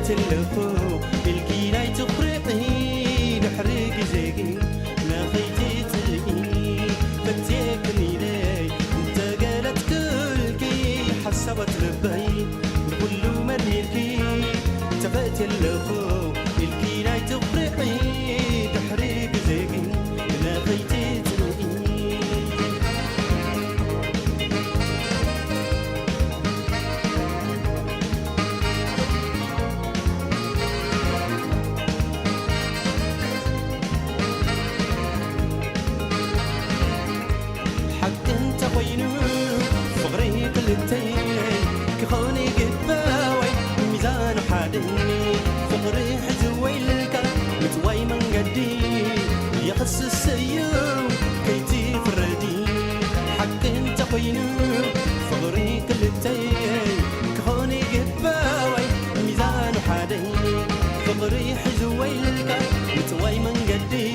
تفتلخو الكيناي تخرقي نحرق زيقي لا خيتي تلقي فتيكني لي انت قالت كلكي حسبت ربي نقول مريكي تفتلخو الكيناي تخرقي نحرق زيقي لا خيتي تلقي كخوني قباوي ميزان حادني فقري حزويلك متواي من قدي يخص السيوم كيتي فردي حق انت قينو فقري كلتي كخوني قباوي ميزان حادني فقري حزويلك متواي من قدي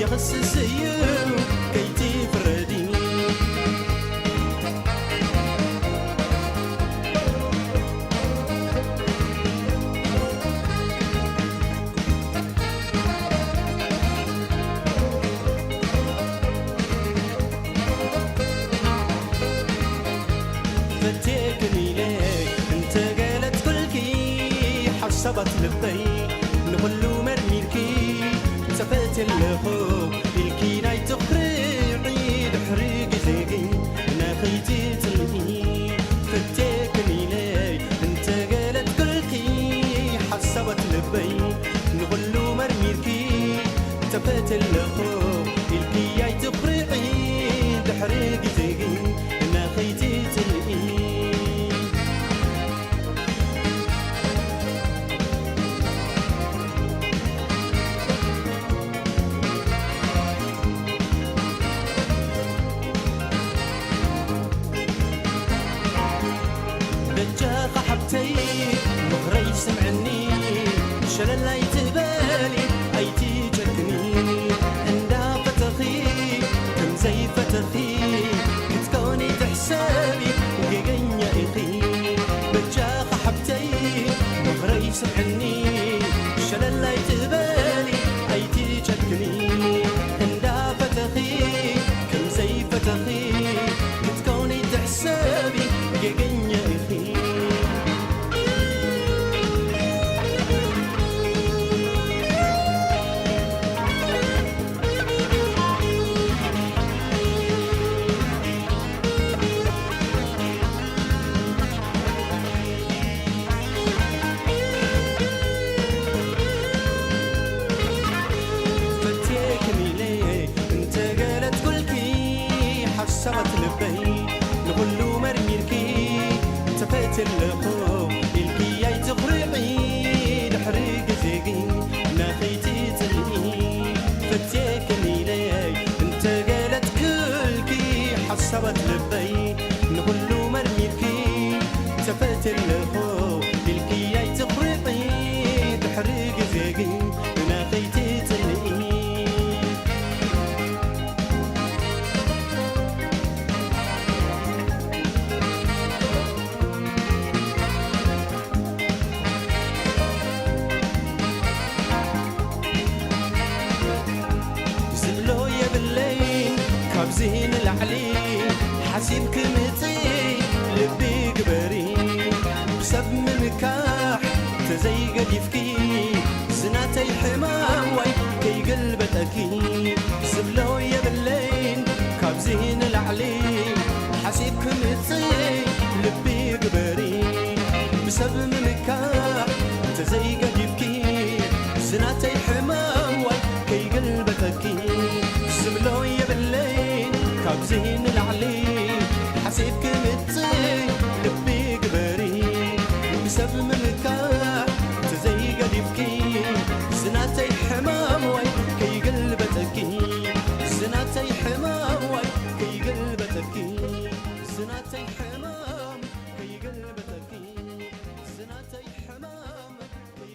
يخص السيوم كيتي فردي فتيكني ليك انت قالت كلكي حسبت لبي نقولو مرميلكي تفات اللخو الكيناي تخرقي دحرق زيقي ناخيتي تلقي فتيكني ليك انت قالت كلكي حسبت لبي نقولو مرميلكي تفات اللخو الكيناي تخرقي دحرق زيقي ناخيتي تلقي دجاق حبتي مغري سمعني شلل لا يتبالي ايتي جكني عندها فتخي كم زي فتخي كتكوني تحسابي وقيقنيا اخي دجاق حبتي مغري سمعني شلل لا يتبالي ايتي جكني عندها فتخي كم زي فتخي كتكوني تحسابي وقيقنيا اخي حسبت لبي نقولو مرميلكي تفات اللخو الكياي تخرقي نحرق زيقي ناخيتي تلقي فتيكني لي انت قالت كلكي حسبت لبي نقولو مرميلكي تفات اللخو الكياي تخرقي نحرق زيقي ناخيتي تلقي زين العلي حسين كلمتي لبي قبري بسب مكاح تزيق يفكي زناتي حمار